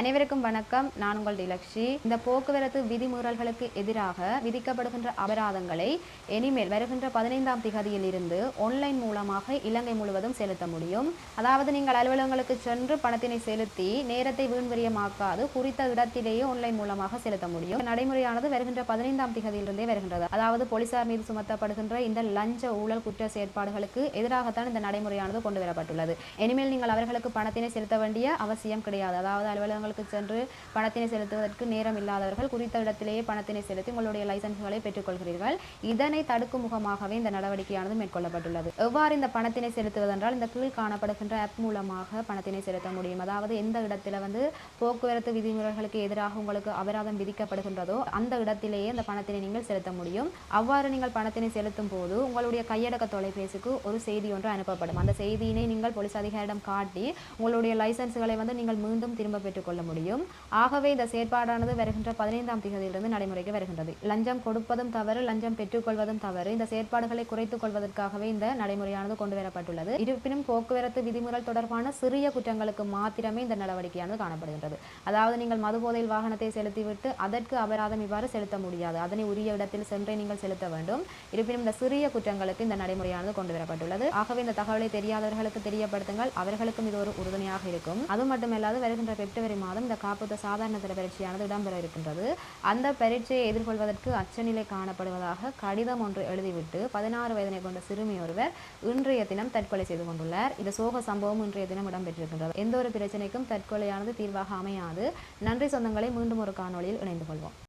அனைவருக்கும் வணக்கம். நான் உங்கள் டிலக்ஷி. இந்த போக்குவரத்து விதிமீறல்களுக்கு எதிராக விதிக்கப்படுகின்ற அபராதங்களை இனிமேல் வருகின்ற 15ஆம் திகதியில் இருந்து ஆன்லைன் மூலமாக இலங்கை முழுவதும் செலுத்த முடியும். அதாவது நீங்கள் அலுவலகங்களுக்கு சென்று பணத்தினை செலுத்தி நேரத்தை வீண்விரயமாக்காது குறித்த இடத்திலேயே ஆன்லைன் மூலமாக செலுத்த முடியும். நடைமுறையானது வருகின்ற 15ஆம் திகதியிலிருந்தே வருகின்றது. அதாவது போலீசார் மீது சுமத்தப்படுகின்ற இந்த லஞ்ச ஊழல் குற்ற செயற்பாடுகளுக்கு எதிராகத்தான் இந்த நடைமுறையானது கொண்டு வரப்பட்டுள்ளது. இனிமேல் நீங்கள் அவர்களுக்கு பணத்தினை செலுத்த வேண்டிய அவசியம் கிடையாது. அதாவது அலுவலகங்களுக்கு சென்று பணத்தினை செலுத்துவதற்கு நேரம் இல்லாதவர்கள் குறித்த இடத்திலேயே பணத்தினை செலுத்தி உங்களுடைய லைசன்ஸ்களை பெற்றுக்கொள்கிறீர்கள். இதனை தடுக்கும் முகமாகவே இந்த நடவடிக்கையானது மேற்கொள்ளப்பட்டுள்ளது. எவ்வாறு இந்த பணத்தினை செலுத்துவதென்றால் இந்த கீழ் காணப்படுகின்ற ஆப் மூலமாக பணத்தினை செலுத்த முடியும். அதாவது எந்த இடத்துல போக்குவரத்து விதிமுறைகளுக்கு எதிராக உங்களுக்கு அபராதம் விதிக்கப்படுகின்றதோ அந்த இடத்திலேயே அந்த பணத்தினை நீங்கள் செலுத்த முடியும். அவ்வாறு நீங்கள் பணத்தினை செலுத்தும் போது உங்களுடைய கையடக்க தொலைபேசிக்கு ஒரு செய்தி ஒன்று அனுப்பப்படும். அந்த செய்தியினை நீங்கள் போலீஸ் அதிகாரியிடம் காட்டி உங்களுடைய லைசன்ஸ்களை நீங்கள் மீண்டும் திரும்ப பெற்றுக்கொள்ள முடியும். ஆகவே இந்த செயற்பாடானது வருகின்ற 15ஆம் திகதியிலிருந்து நடைமுறைக்கு வருகின்றது. லஞ்சம் கொடுப்பதும் தவறு, லஞ்சம் பெற்றுக்கொள்வதும் தவறு. இந்த செயற்பாடுகளை குறைத்துக் கொள்வதற்காகவே இந்த நடைமுறையானது கொண்டு வரப்பட்டுள்ளது. இருப்பினும் போக்குவரத்து விதிமுறை தொடர்பான சிறிய குற்றங்களுக்கு மாத்திரமே இந்த நடவடிக்கையானது காணப்படுகின்றது. அதாவது நீங்கள் மதுபோதையில் வாகனத்தை செலுத்திவிட்டு அதற்கு அபராதம் இவ்வாறு செலுத்த முடியாது. அதனை உரிய இடத்தில் சென்றே நீங்கள் செலுத்த வேண்டும். இருப்பினும் இந்த சிறிய குற்றங்களுக்கு இந்த நடைமுறையானது கொண்டு வரப்பட்டுள்ளது. ஆகவே இந்த தகவலை தெரியாதவர்களுக்கு தெரியப்படுத்துங்கள். அவர்களுக்கும் இது ஒரு உறுதுணையாக இருக்கும். அது மட்டுமல்லாது வருகின்ற பிப்ரவரி மாதம் இந்த காப்பீட்டு சாதாரண தர பரீட்சையானது இடம்பெற இருக்கின்றது. அந்த பரீட்சையை எதிர்கொள்வதற்கு அச்சநிலை காணப்படுவதாக கடிதம் ஒன்று எழுதிவிட்டு 16 வயதினை கொண்ட சிறுமி ஒருவர் இன்றைய தினம் தற்கொலை செய்து கொண்டுள்ளார். இந்த சோக சம்பவம் இன்றைய தினம் இடம்பெற்றிருக்கின்றது. எந்த ஒரு பிரச்சனைக்கும் தற்கொலையானது தீர்வாக அமையாது. நன்றி சொந்தங்களை, மீண்டும் ஒரு காணொளியில் இணைந்து கொள்வோம்.